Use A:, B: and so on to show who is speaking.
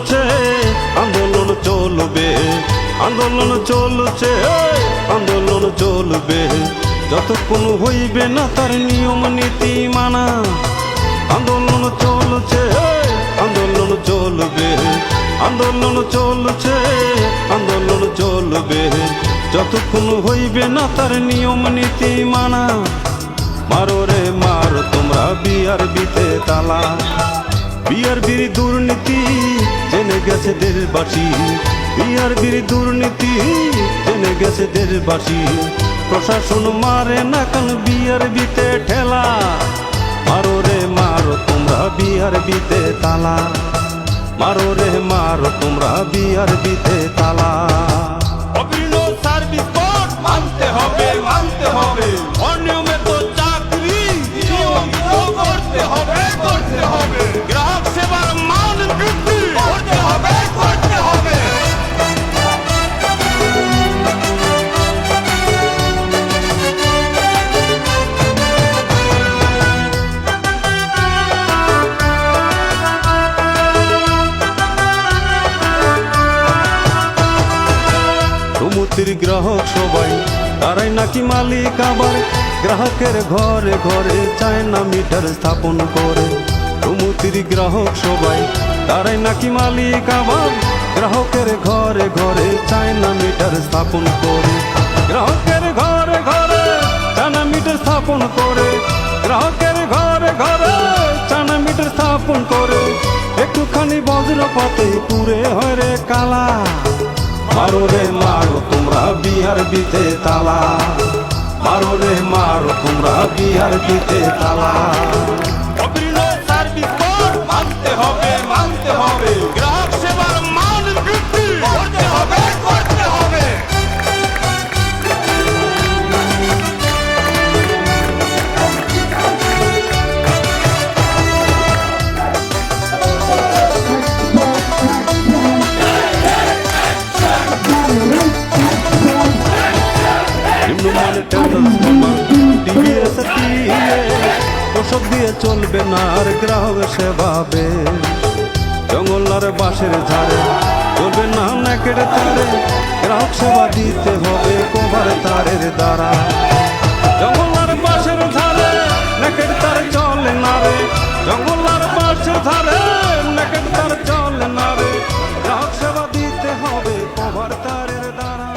A: চলছে, আন্দোলন চলবে, আন্দোলন চলছে, আন্দোলন চলবে, যতক্ষণ হইবে না তার নিয়ম নীতি মানা। আন্দোলন চলছে, আন্দোলন চলবে, আন্দোলন চলছে, আন্দোলন চলবে, যতক্ষণ হইবে না তার নিয়ম নীতি মানা। মারো রে মারো তোমরা বিআরবিতে তালা, বিআরবির দুর্নীতি জেনে গেছে দেশবাসী, বিআরবির দুর্নীতি জেনে গেছে দেশবাসী। প্রশাসন মারে না কান বিআরবিতে ঠেলা, মারো রে মারো তোমরা বিআরবিতে তালা, মারো রে মারো তোমরা বিআরবিতে তালা।
B: অভিন্ন সার্ভিস কোড মানতে হবে, মানতে হবে। অনিয়মে তো চাকরি নিয়মিত করতে হবে, করতে হবে। গ্রাহক সেবার মান বৃদ্ধি করতে হবে, করতে হবে।
A: সমিতির গ্রাহক সবাই তারাই নাকি মালিক, আবার গ্রাহকের ঘরে ঘরে চায় না মিটার স্থাপন করে। সমিতির গ্রাহক সবাই তারাই নাকি মালিক, আবার গ্রাহকের ঘরে ঘরে চায় না মিটার স্থাপন করে। গ্রাহকের ঘরে ঘরে চায় না মিটার স্থাপন করে, গ্রাহকের ঘরে ঘরে চায় না মিটার স্থাপন করে। একটুখানি বজ্রপাতে পুরে হয় রে কালা, মারো রে মারো তোমরা বিআরবিতে তালা, মারো রে মারো তোমরা বিআরবিতে তালা।
B: অভিন্ন সার্ভিস কোড মানতে হবে, মানতে হবে। গ্রাহক সেবার মান বৃদ্ধি করতে হবে, করতে হবে।
A: নিম্নমানের ট্রান্সফরমার টিভিএস ওসব দিয়ে চলবে না আর গ্রাহক সেবা বেশ। জঙ্গল আর বাঁশের ধারে চলবে না নেকের তারে, গ্রাহক সেবা দিতে হবে কভার তারের দ্বারা। জঙ্গল আর বাঁশের ধারে নেকের তার চলে না রে, জঙ্গল আর বাঁশের ধারে নেকের তার চলে না রে, গ্রাহক সেবা দিতে হবে কভার তারের দ্বারা।